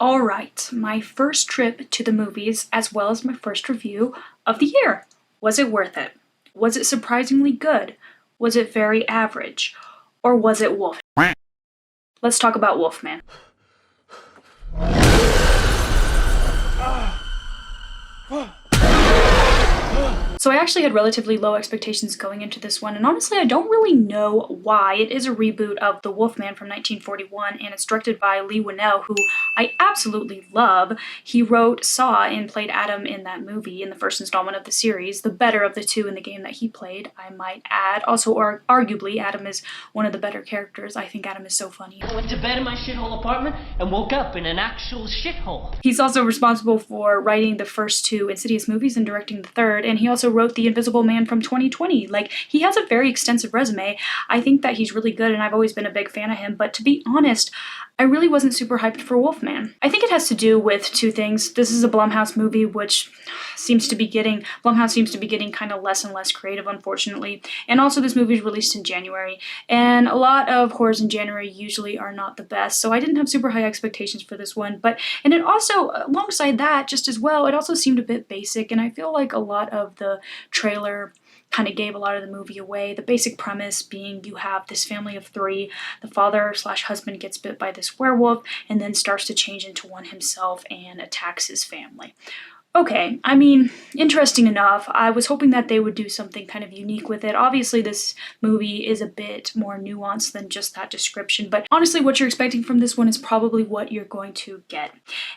Alright, my first trip to the movies, as well as my first review of the year. Was it worth it? Was it surprisingly good? Was it very average? Or was it Wolf? Let's talk about Wolfman. So I actually had relatively low expectations going into this one, and honestly I don't really know why. It is a reboot of The Wolfman from 1941, and it's directed by Leigh Whannell, who I absolutely love. He wrote Saw and played Adam in that movie in the first installment of the series, the better of the two in the game that he played, I might add. Also, arguably, Adam is one of the better characters. I think Adam is so funny. I went to bed in my shithole apartment and woke up in an actual shithole. He's also responsible for writing the first two Insidious movies and directing the third, and he also wrote The Invisible Man from 2020. Like, he has a very extensive resume. I think that he's really good, and I've always been a big fan of him, but to be honest, I really wasn't super hyped for Wolfman. I think it has to do with two things. This is a Blumhouse movie, which Blumhouse seems to be getting kind of less and less creative, unfortunately. And also this movie is released in January, and a lot of horrors in January usually are not the best, so I didn't have super high expectations for this one. And it also, alongside that, just as well, it also seemed a bit basic, and I feel like a lot of the trailer kind of gave a lot of the movie away. The basic premise being you have this family of three, the father/husband gets bit by this werewolf and then starts to change into one himself and attacks his family. Okay, I mean, interesting enough. I was hoping that they would do something kind of unique with it. Obviously, this movie is a bit more nuanced than just that description, but honestly, what you're expecting from this one is probably what you're going to get.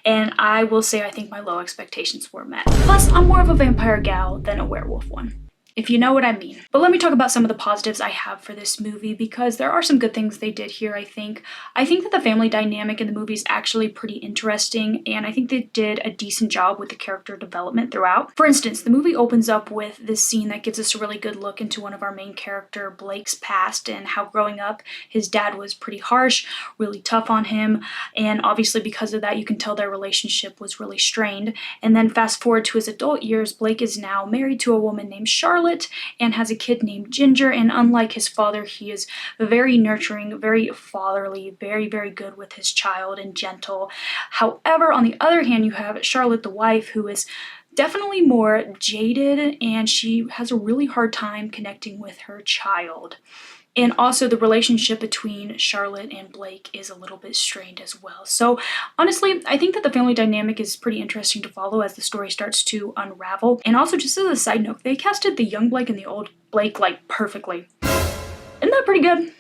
And I will say I think my low expectations were met. Plus, I'm more of a vampire gal than a werewolf one, if you know what I mean. But let me talk about some of the positives I have for this movie, because there are some good things they did here, I think. I think that the family dynamic in the movie is actually pretty interesting, and I think they did a decent job with the character development throughout. For instance, the movie opens up with this scene that gives us a really good look into one of our main character, Blake's past, and how growing up, his dad was pretty harsh, really tough on him, and obviously because of that, you can tell their relationship was really strained. And then fast forward to his adult years, Blake is now married to a woman named Charlotte, and has a kid named Ginger, and unlike his father, he is very nurturing, very fatherly, very, very good with his child and gentle. However, on the other hand, you have Charlotte, the wife, who is definitely more jaded, and she has a really hard time connecting with her child. And also the relationship between Charlotte and Blake is a little bit strained as well. So honestly, I think that the family dynamic is pretty interesting to follow as the story starts to unravel. And also, just as a side note, they casted the young Blake and the old Blake like perfectly. Isn't that pretty good?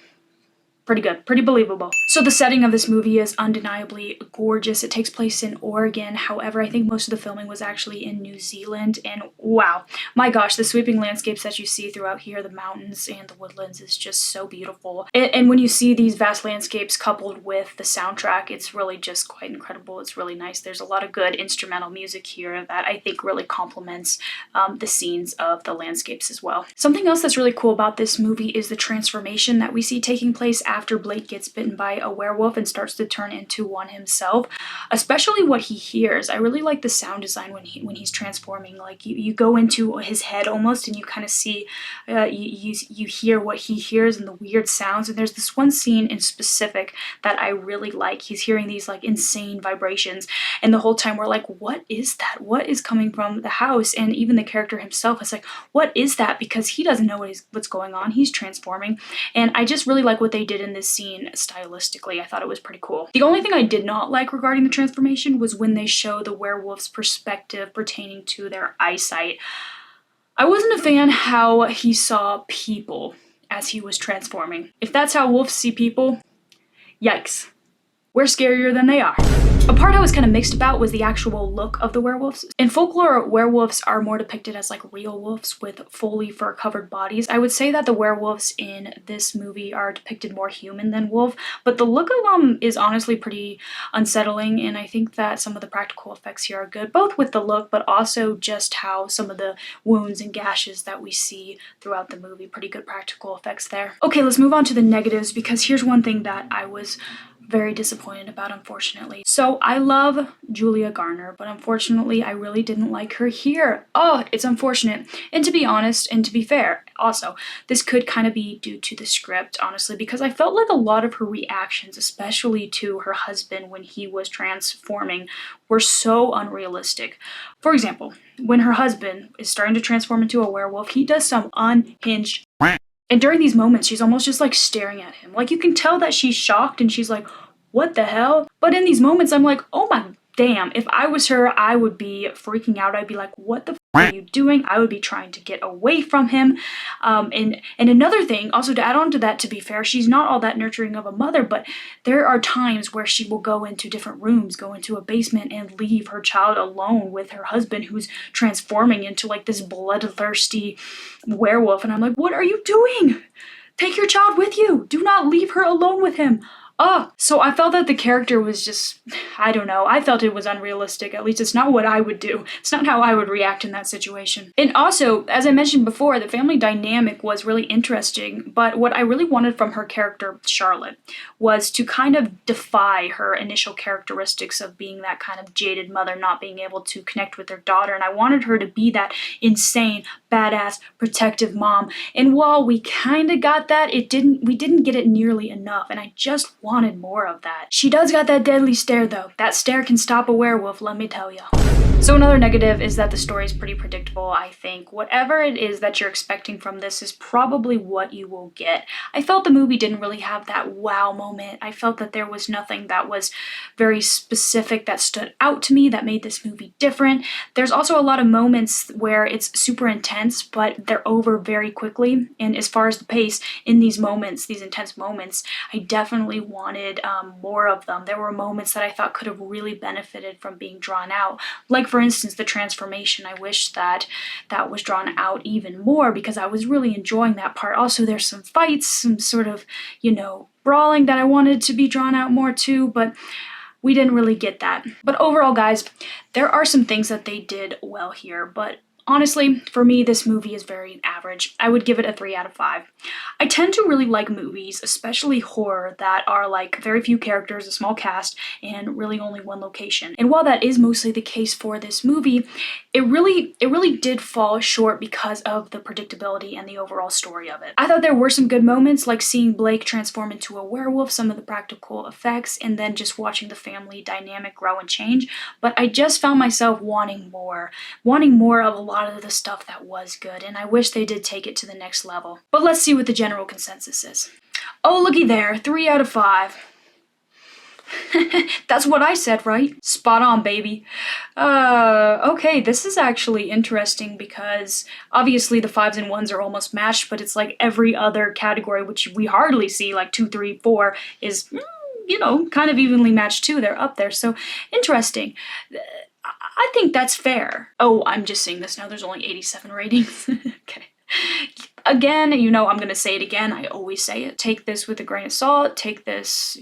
Pretty good, pretty believable. So the setting of this movie is undeniably gorgeous. It takes place in Oregon. However, I think most of the filming was actually in New Zealand. And wow, my gosh, the sweeping landscapes that you see throughout here, the mountains and the woodlands, is just so beautiful. And when you see these vast landscapes coupled with the soundtrack, it's really just quite incredible. It's really nice. There's a lot of good instrumental music here that I think really complements the scenes of the landscapes as well. Something else that's really cool about this movie is the transformation that we see taking place after Blake gets bitten by a werewolf and starts to turn into one himself, especially what he hears. I really like the sound design when he's transforming. Like you go into his head almost, and you kind of see, you hear what he hears and the weird sounds. And there's this one scene in specific that I really like. He's hearing these like insane vibrations, and the whole time we're like, what is that? What is coming from the house? And even the character himself is like, what is that? Because he doesn't know what's going on. He's transforming, and I just really like what they did in this scene stylistically. I thought it was pretty cool. The only thing I did not like regarding the transformation was when they show the werewolf's perspective pertaining to their eyesight. I wasn't a fan how he saw people as he was transforming. If that's how wolves see people, yikes. We're scarier than they are. A part I was kind of mixed about was the actual look of the werewolves. In folklore, werewolves are more depicted as like real wolves with fully fur-covered bodies. I would say that the werewolves in this movie are depicted more human than wolf, but the look of them is honestly pretty unsettling, and I think that some of the practical effects here are good, both with the look, but also just how some of the wounds and gashes that we see throughout the movie. Pretty good practical effects there. Okay, let's move on to the negatives, because here's one thing that I was very disappointed about, unfortunately. So I love Julia Garner, but unfortunately I really didn't like her here. Oh, it's unfortunate. And to be honest, and to be fair, also, this could kind of be due to the script, honestly, because I felt like a lot of her reactions, especially to her husband when he was transforming, were so unrealistic. For example, when her husband is starting to transform into a werewolf, he does some unhinged. And during these moments, she's almost just like staring at him. Like, you can tell that she's shocked and she's like, what the hell? But in these moments, I'm like, oh my damn, if I was her, I would be freaking out. I'd be like, what the f are you doing? I would be trying to get away from him. And another thing, also to add on to that, to be fair, she's not all that nurturing of a mother, but there are times where she will go into different rooms, go into a basement, and leave her child alone with her husband, who's transforming into like this bloodthirsty werewolf. And I'm like, what are you doing? Take your child with you. Do not leave her alone with him. Oh, so I felt that the character was just, I don't know, I felt it was unrealistic. At least it's not what I would do. It's not how I would react in that situation. And also, as I mentioned before, the family dynamic was really interesting, but what I really wanted from her character, Charlotte, was to kind of defy her initial characteristics of being that kind of jaded mother, not being able to connect with her daughter, and I wanted her to be that insane, badass, protective mom. And while we kind of got that, we didn't get it nearly enough, and I just wanted more of that. She does got that deadly stare though. That stare can stop a werewolf, let me tell you. So another negative is that the story is pretty predictable, I think. Whatever it is that you're expecting from this is probably what you will get. I felt the movie didn't really have that wow moment. I felt that there was nothing that was very specific that stood out to me that made this movie different. There's also a lot of moments where it's super intense, but they're over very quickly. And as far as the pace in these moments, these intense moments, I definitely wanted more of them. There were moments that I thought could have really benefited from being drawn out. Like, for instance, the transformation. I wish that that was drawn out even more because I was really enjoying that part. Also, there's some fights, some sort of, brawling that I wanted to be drawn out more too, but we didn't really get that. But overall, guys, there are some things that they did well here, but honestly, for me, this movie is very average. I would give it a 3 out of 5. I tend to really like movies, especially horror, that are like very few characters, a small cast, and really only one location. And while that is mostly the case for this movie, it really did fall short because of the predictability and the overall story of it. I thought there were some good moments, like seeing Blake transform into a werewolf, some of the practical effects, and then just watching the family dynamic grow and change, but I just found myself wanting more of a lot of the stuff that was good, and I wish they did take it to the next level. But let's see what the general consensus is. Oh, looky there, 3 out of 5. That's what I said, right? Spot on, baby. Okay, this is actually interesting because obviously the 5s and 1s are almost matched, but it's like every other category, which we hardly see, like 2, 3, 4, is, kind of evenly matched too. They're up there, so interesting. I think that's fair. Oh, I'm just seeing this now. There's only 87 ratings. Okay. Again, I'm going to say it again. I always say it. Take this with a grain of salt. Take this,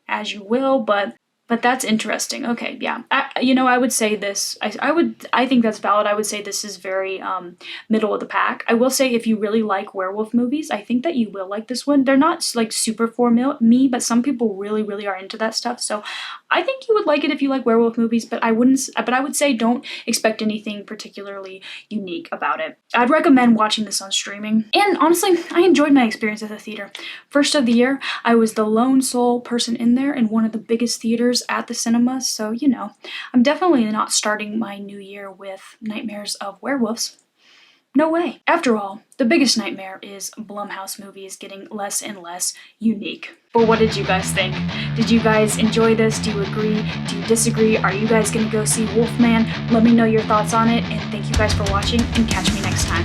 as you will, but that's interesting. Okay, yeah. I would say this. I think that's valid. I would say this is very middle of the pack. I will say if you really like werewolf movies, I think that you will like this one. They're not like super for me, but some people really, really are into that stuff. So I think you would like it if you like werewolf movies, but I would say don't expect anything particularly unique about it. I'd recommend watching this on streaming. And honestly, I enjoyed my experience at the theater. First of the year, I was the lone sole person in there in one of the biggest theaters at the cinema, so I'm definitely not starting my new year with nightmares of werewolves. No way. After all, the biggest nightmare is Blumhouse movies getting less and less unique. But what did you guys think? Did you guys enjoy this? Do you agree? Do you disagree? Are you guys gonna go see Wolfman? Let me know your thoughts on it, and thank you guys for watching, and catch me next time.